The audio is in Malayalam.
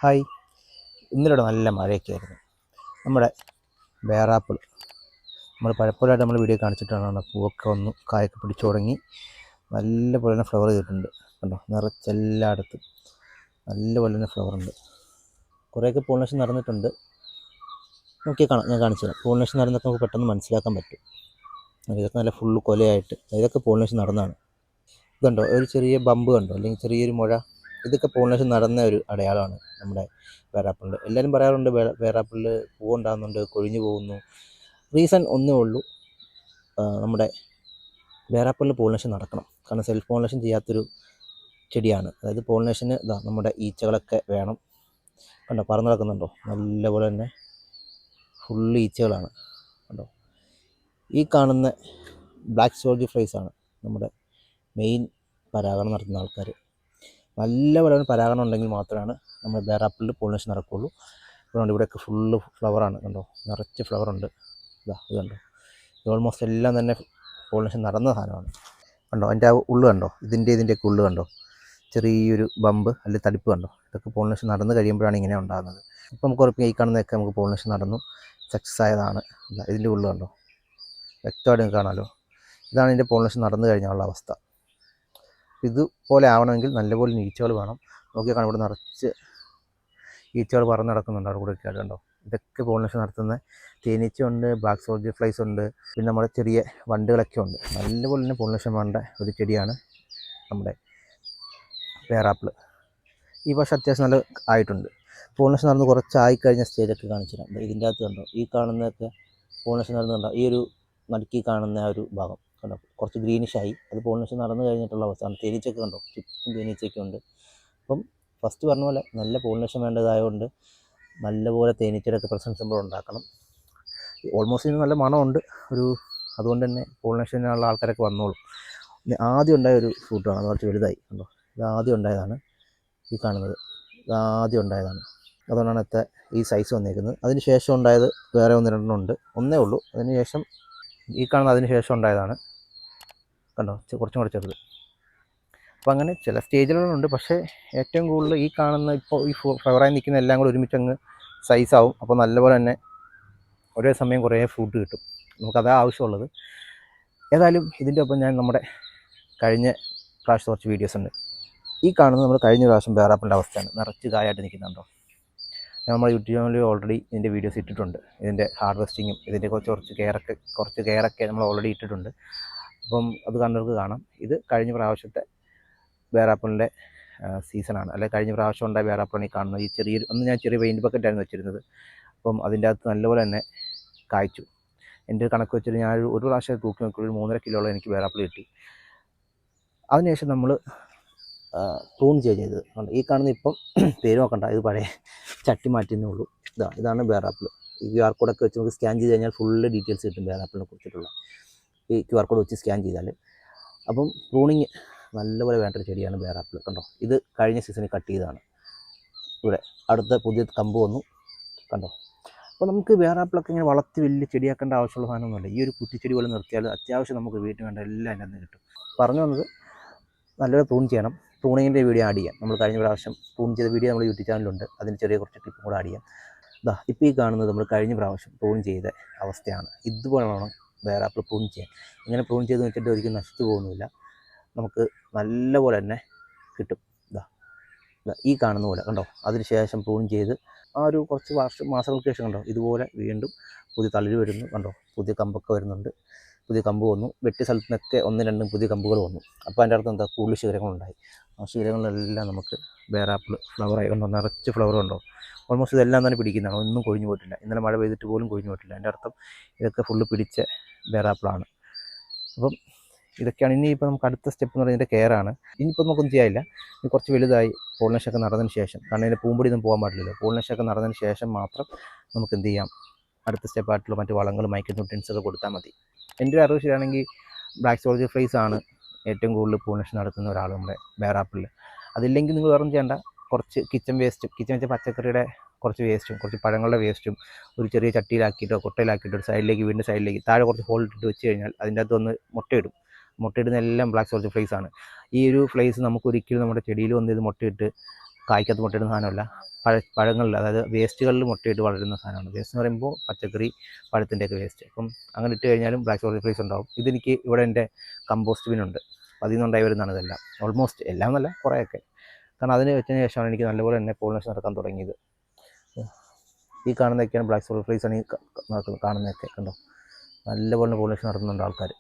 ഹായ്, ഇന്നലെ നല്ല മഴയൊക്കെ ആയിരുന്നു. നമ്മുടെ വേറാപ്പിൾ നമ്മൾ പലപ്പോഴായിട്ട് നമ്മൾ വീഡിയോ കാണിച്ചിട്ടാണ്. പൂവൊക്കെ ഒന്ന് കായൊക്കെ പിടിച്ചു തുടങ്ങി നല്ല പോലെ തന്നെ ഫ്ലവർ ചെയ്തിട്ടുണ്ട്. കണ്ടോ, നിറച്ചെല്ലായിടത്തും നല്ല പോലെ തന്നെ ഫ്ലവർ ഉണ്ട്. കുറേയൊക്കെ പോളിനേഷൻ നടന്നിട്ടുണ്ട്. നോക്കിയാൽ കാണാം, ഞാൻ കാണിച്ചു തരാം. പോളിനേഷൻ നടന്നൊക്കെ നമുക്ക് പെട്ടെന്ന് മനസ്സിലാക്കാൻ പറ്റും. ഇതൊക്കെ നല്ല ഫുള്ള് കൊലയായിട്ട് ഇതൊക്കെ പോളിനേഷൻ നടന്നതാണ്. ഇതുണ്ടോ, ഒരു ചെറിയ ബമ്പ് കണ്ടോ, അല്ലെങ്കിൽ ചെറിയൊരു മുഴ. ഇതൊക്കെ പോളിനേഷൻ നടന്ന ഒരു അടയാളമാണ് നമ്മുടെ വേറാപ്പിളിൽ. എല്ലാവരും പറയാറുണ്ട് വേറാപ്പിളിൽ പൂവുണ്ടാകുന്നുണ്ട്, കൊഴിഞ്ഞു പോകുന്നു. റീസൺ ഒന്നേ ഉള്ളൂ, നമ്മുടെ വേറാപ്പിളിൽ പോളിനേഷൻ നടക്കണം. കാരണം സെൽഫ് പോളിനേഷൻ ചെയ്യാത്തൊരു ചെടിയാണ്. അതായത് പോളിനേഷന് നമ്മുടെ ഈച്ചകളൊക്കെ വേണം. കണ്ടോ, പറന്ന് നടക്കുന്നുണ്ടോ, നല്ലപോലെ തന്നെ ഫുള്ള് ഈച്ചകളാണ്. കണ്ടോ, ഈ കാണുന്ന ബ്ലാക്ക് സോൾജർ ഫ്ലൈസ് ആണ് നമ്മുടെ മെയിൻ പരാഗണം നടത്തുന്ന ആൾക്കാർ. നല്ലപോലെ പരാഗണം ഉണ്ടെങ്കിൽ മാത്രമാണ് നമ്മൾ വേറാപ്പിളിൽ പോളിനേഷൻ നടക്കുകയുള്ളൂ. അതുകൊണ്ട് ഇവിടെയൊക്കെ ഫുള്ള് ഫ്ലവറാണ്. കണ്ടോ, നിറച്ച് ഫ്ലവറുണ്ട്. ഇത് കണ്ടോ, ഇത് ഓൾമോസ്റ്റ് എല്ലാം തന്നെ പോളിനേഷൻ നടന്ന സാധനമാണ്. കണ്ടോ, അതിൻ്റെ ആ ഉള്ളു കണ്ടോ, ഇതിൻ്റെയൊക്കെ ഉള്ളു കണ്ടോ, ചെറിയൊരു ബമ്പ് അല്ലെങ്കിൽ തടിപ്പ് കണ്ടോ. ഇതൊക്കെ പോളിനേഷൻ നടന്ന് കഴിയുമ്പോഴാണ് ഇങ്ങനെ ഉണ്ടാകുന്നത്. ഇപ്പോൾ നമുക്ക് ഉറപ്പിക്കാം, ഈ കാണുന്നതൊക്കെ നമുക്ക് പോളിനേഷൻ നടന്നു സക്സസ് ആയതാണ്. ഇതിൻ്റെ ഉള്ളു കണ്ടോ, വ്യക്തമായിട്ട് നിങ്ങൾക്ക് കാണാമല്ലോ. ഇതാണ് ഇതിൻ്റെ പോളിനേഷൻ നടന്നു കഴിഞ്ഞുള്ള അവസ്ഥ. ഇതുപോലെ ആവണമെങ്കിൽ നല്ലപോലെ ഈച്ചകൾ വേണം. നോക്കിയാൽ കാണാം, ഇവിടെ നിറച്ച് ഈച്ചകൾ പറന്ന് നടക്കുന്നുണ്ട് അവിടെ കൂടെയൊക്കെ ആയിട്ട്. കണ്ടോ, ഇതൊക്കെ പോളിനേഷൻ നടത്തുന്ന തേനീച്ചയുണ്ട്, ബ്ലാക്ക് സോൾജർ ഫ്ലൈസ് ഉണ്ട്, പിന്നെ നമ്മുടെ ചെറിയ വണ്ടുകളൊക്കെ ഉണ്ട്. നല്ലപോലെ തന്നെ പോളിനേഷൻ വേണ്ട ഒരു ചെടിയാണ് നമ്മുടെ വേറാപ്പിൾ. ഈ വർഷം അത്യാവശ്യം നല്ല ആയിട്ടുണ്ട്. പോളിനേഷൻ നടന്ന് കുറച്ചായി കഴിഞ്ഞ സ്റ്റേജൊക്കെ കാണിച്ചു തരാം. ഇതിൻ്റെ അകത്ത് കണ്ടോ, ഈ കാണുന്നതൊക്കെ പോളിനേഷൻ നടന്ന് കണ്ടോ, ഈ ഒരു നടുക്കി കാണുന്ന ആ ഒരു ഭാഗം കണ്ടോ, കുറച്ച് ഗ്രീനിഷായി. അത് പോളിനേഷൻ നടന്നു കഴിഞ്ഞിട്ടുള്ള അവസ്ഥയാണ്. തേനീച്ചയൊക്കെ കണ്ടോ, ചുറ്റും തേനീച്ചയൊക്കെ ഉണ്ട്. അപ്പം ഫസ്റ്റ് പറഞ്ഞ പോലെ നല്ല പോളിനേഷൻ വേണ്ടതായതുകൊണ്ട് നല്ലപോലെ തേനീച്ചയുടെ ഒക്കെ പ്രസൻസ് നമ്മൾ ഉണ്ടാക്കണം. ഓൾമോസ്റ്റ് ഇതിന് നല്ല മണമുണ്ട് അതുകൊണ്ട് തന്നെ പോളിനേഷനുള്ള ആൾക്കാരൊക്കെ വന്നോളും. ആദ്യം ഉണ്ടായ ഒരു ഫ്രൂട്ടാണ്, അത് കുറച്ച് വലുതായി. കണ്ടോ, ഇത് ആദ്യം ഉണ്ടായതാണ്. ഈ കാണുന്നത് ഇതാദ്യം ഉണ്ടായതാണ്. അതുകൊണ്ടാണ് ഈ സൈസ് വന്നേക്കുന്നത്. അതിന് ശേഷം ഉണ്ടായത് വേറെ ഒന്ന് രണ്ടെണ്ണം ഉണ്ട്, ഒന്നേ ഉള്ളൂ. അതിന് ശേഷം ഈ കാണുന്ന അതിന് ശേഷം ഉണ്ടായതാണ്. കണ്ടോ, കുറച്ചും കൂടെ ചെറുത്. അപ്പോൾ അങ്ങനെ ചില സ്റ്റേജുകളുണ്ട്. പക്ഷേ ഏറ്റവും കൂടുതൽ ഈ കാണുന്ന ഇപ്പോൾ ഈ ഫ്ലവറായി നിൽക്കുന്ന എല്ലാം കൂടെ ഒരുമിച്ച് അങ്ങ് സൈസാവും. അപ്പോൾ നല്ലപോലെ തന്നെ ഒരേ സമയം കുറേ ഫ്രൂട്ട് കിട്ടും. നമുക്കതാ ആവശ്യമുള്ളത്. ഏതായാലും ഇതിൻ്റെ ഒപ്പം ഞാൻ നമ്മുടെ കഴിഞ്ഞ പ്രാവശ്യം കുറച്ച് വീഡിയോസ് ഉണ്ട്. ഈ കാണുന്നത് നമ്മൾ കഴിഞ്ഞ പ്രാവശ്യം വേറാപ്പിളിൻ്റെ അവസ്ഥയാണ്. നിറച്ച് കായായിട്ട് നിൽക്കുന്നുണ്ടോ. നമ്മൾ യൂട്യൂബ് ചാനലിൽ ഓൾറെഡി ഇതിൻ്റെ വീഡിയോസ് ഇട്ടിട്ടുണ്ട്. ഇതിൻ്റെ ഹാർവെസ്റ്റിങ്ങും ഇതിൻ്റെ കുറച്ച് കെയറൊക്കെ നമ്മൾ ഓൾറെഡി ഇട്ടിട്ടുണ്ട്. അപ്പം അത് കണ്ടവർക്ക് കാണാം. ഇത് കഴിഞ്ഞ പ്രാവശ്യത്തെ വേറാപ്പിളിൻ്റെ സീസണാണ്. അല്ലെങ്കിൽ കഴിഞ്ഞ പ്രാവശ്യം ഉണ്ടായ വേറാപ്പിളാണ് ഈ കാണുന്നത്. ഈ ഞാൻ ചെറിയ പെയിൻറ്റ് ബക്കറ്റായിരുന്നു വെച്ചിരുന്നത്. അപ്പം അതിൻ്റെ അകത്ത് നല്ലപോലെ തന്നെ കായ്ച്ചു. എൻ്റെ കണക്ക് വെച്ചിട്ട് ഞാൻ ഒരു പ്രാവശ്യം തൂക്കി നോക്കി 3.5 കിലോളം എനിക്ക് വേറാപ്പിൾ കിട്ടി. അതിനുശേഷം നമ്മൾ പ്രൂൺ ചെയ്തത്. ഈ കാണുന്ന ഇപ്പം പേര് നോക്കണ്ട, ഇത് പഴയ ചട്ടി മാറ്റുന്നേ ഉള്ളൂ. ഇതാണ് വേറാപ്പിൾ. ഈ QR കോഡൊക്കെ വെച്ച് നമുക്ക് സ്കാൻ ചെയ്ത് കഴിഞ്ഞാൽ ഫുള്ള് ഡീറ്റെയിൽസ് കിട്ടും വേറാപ്പിളിനെ കുറിച്ചിട്ടുള്ള. ഈ QR കോഡ് വെച്ച് സ്കാൻ ചെയ്താൽ. അപ്പം പ്രൂണിങ് നല്ലപോലെ വേണ്ടൊരു ചെടിയാണ് വേറാപ്പിൾ. കണ്ടോ, ഇത് കഴിഞ്ഞ സീസണിൽ കട്ട് ചെയ്തതാണ്. ഇവിടെ അടുത്ത പുതിയ കമ്പ് വന്നു. കണ്ടോ, അപ്പോൾ നമുക്ക് വേറാപ്പിളൊക്കെ ഇങ്ങനെ വളർത്തി വലിയ ചെടിയാക്കേണ്ട ആവശ്യമുള്ള സാധനമൊന്നുമില്ല. ഈ ഒരു കുറ്റിച്ചെടി പോലെ നിർത്തിയാൽ അത്യാവശ്യം നമുക്ക് വീട്ടിൽ വേണ്ട എല്ലാം അതിൻ്റെ അകത്ത് കിട്ടും. പറഞ്ഞു വന്നത് നല്ലൊരു പ്രൂൺ ചെയ്യണം. പ്രൂണിങ്ങിൻ്റെ വീഡിയോ ആഡ് ചെയ്യാം. നമ്മൾ കഴിഞ്ഞ പ്രാവശ്യം പ്രൂൺ ചെയ്ത വീഡിയോ നമ്മൾ യൂട്യൂബ് ചാനലുണ്ട്. അതിന് ചെറിയ കുറച്ച് ടിപ്പും കൂടെ ആഡ് ചെയ്യാം. ഇപ്പോൾ ഈ കാണുന്നത് നമ്മൾ കഴിഞ്ഞ പ്രാവശ്യം പ്രൂൺ ചെയ്ത അവസ്ഥയാണ്. ഇതുപോലെ വേണം വേറാപ്പിൾ പ്രൂൺ ചെയ്യാൻ. ഇങ്ങനെ പ്രൂൺ ചെയ്ത് വെച്ചിട്ട് ഒരിക്കലും നശിച്ചു പോകുന്നില്ല. നമുക്ക് നല്ലപോലെ തന്നെ കിട്ടും. ഈ കാണുന്ന പോലെ കണ്ടോ, അതിന് ശേഷം പ്രൂൺ ചെയ്ത് ആ ഒരു കുറച്ച് മാസങ്ങൾക്ക് ശേഷം കണ്ടോ, ഇതുപോലെ വീണ്ടും പുതിയ തളിര് വരുന്നു. കണ്ടോ, പുതിയ കമ്പൊക്കെ വരുന്നുണ്ട്. പുതിയ കമ്പ് വന്നു. വെട്ടിയ സ്ഥലത്തു നിന്നൊക്കെ 1-2 പുതിയ കമ്പുകൾ വന്നു. അപ്പോൾ അതിൻ്റെ അർത്ഥം എന്താ, കൂടുതൽ ശിഖരങ്ങളുണ്ടായി. ആ ശിഖരങ്ങളിലെല്ലാം നമുക്ക് വേറാപ്പിൾ ഫ്ലവറായി. കണ്ടോ, നിറച്ച് ഫ്ലവർ കണ്ടോ. ഓൾമോസ്റ്റ് ഇതെല്ലാം തന്നെ പിടിക്കുന്നതാണ്, ഒന്നും കൊഴിഞ്ഞു പോയിട്ടില്ല. ഇന്നലെ മഴ പെയ്തിട്ട് പോലും കൊഴിഞ്ഞു പോയിട്ടില്ല. അതിൻ്റെ അർത്ഥം ഇതൊക്കെ ഫുള്ള് പിടിച്ച വേറാപ്പിളാണ്. അപ്പം ഇതൊക്കെയാണ്. ഇനിയിപ്പോൾ നമുക്ക് അടുത്ത സ്റ്റെപ്പ് എന്ന് പറയുന്നത് ഇതിൻ്റെ കെയറാണ്. ഇനിയിപ്പോൾ നമുക്കൊന്നും ചെയ്യാനില്ല. ഇനി കുറച്ച് വലുതായി പോളിനേഷനൊക്കെ നടന്നതിന് ശേഷം, കാരണം ഇതിൻ്റെ പൂമ്പൊടി ഒന്നും പോകാൻ പാടില്ലല്ലോ. പോളിനേഷനൊക്കെ നടന്നതിന് ശേഷം മാത്രം നമുക്ക് എന്ത് ചെയ്യാം, അടുത്ത സ്റ്റെപ്പായിട്ടുള്ള മറ്റ് വളങ്ങൾ മൈക്രോ ന്യൂട്രിയൻസൊക്കെ കൊടുത്താൽ മതി. എൻ്റെ ഒരു അറിവ് ശരിയാണെങ്കിൽ ബ്ലാക്ക് സോൾജർ ഫ്ലൈസ് ആണ് ഏറ്റവും കൂടുതൽ പോളിനേഷൻ നടത്തുന്ന ഒരാൾ നമ്മുടെ വേറാപ്പിളിൽ. അതില്ലെങ്കിൽ നിങ്ങൾ വേറെ ചെയ്യേണ്ട, കുറച്ച് കിച്ചൺ വെച്ച പച്ചക്കറിയുടെ കുറച്ച് വേസ്റ്റും കുറച്ച് പഴങ്ങളുടെ വേസ്റ്റും ഒരു ചെറിയ ചട്ടിയിലാക്കിയിട്ടോ കൊട്ടയിലാക്കിയിട്ടോ ഒരു സൈഡിലേക്ക്, വീടിൻ്റെ സൈഡിലേക്ക് താഴെ കുറച്ച് ഹോൾ ഇട്ടിട്ട് വെച്ച് കഴിഞ്ഞാൽ അതിൻ്റെ അകത്ത് ഒന്ന് മുട്ടയിടുന്ന എല്ലാം ബ്ലാക്ക് സോൾജർ ഫ്ലൈസ് ആണ്. ഈ ഒരു ഫ്ലൈസ് നമുക്ക് ഒരിക്കലും നമ്മുടെ ചെടിയിൽ വന്ന് ഇത് മുട്ടയിട്ട് കായ്ക്കകത്ത് മുട്ടയിടുന്ന സാധനമല്ല, പഴങ്ങളിൽ, അതായത് വേസ്റ്റുകളിൽ മുട്ടയിട്ട് വളരുന്ന സാധനമാണ്. വേസ്റ്റ് എന്ന് പറയുമ്പോൾ പച്ചക്കറി, പഴത്തിൻ്റെയൊക്കെ വേസ്റ്റ്. അപ്പം അങ്ങനെ ഇട്ട് കഴിഞ്ഞാലും ബ്ലാക്ക് സോളിഡ് ഫ്ലീസ് ഉണ്ടാവും. ഇതെനിക്ക് ഇവിടെ എൻ്റെ കമ്പോസ്റ്റ് ബിന്നുണ്ട്, അതിൽ നിന്നുണ്ടായി വരുന്നതാണ് ഇതെല്ലാം. ഓൾമോസ്റ്റ് എല്ലാം എന്നല്ല, കുറേയൊക്കെ. കാരണം അതിന് വെച്ചതിന് ശേഷമാണ് എനിക്ക് നല്ലപോലെ തന്നെ പോളിനേഷൻ നടക്കാൻ തുടങ്ങിയത്. ഈ കാണുന്നതൊക്കെയാണ് ബ്ലാക്ക് സോളിഡ് ഫ്ലീസാണ്. ഈ കാണുന്നതൊക്കെ കണ്ടോ, നല്ലപോലെ പോളിനേഷൻ നടത്തുന്നുണ്ട് ആൾക്കാർ.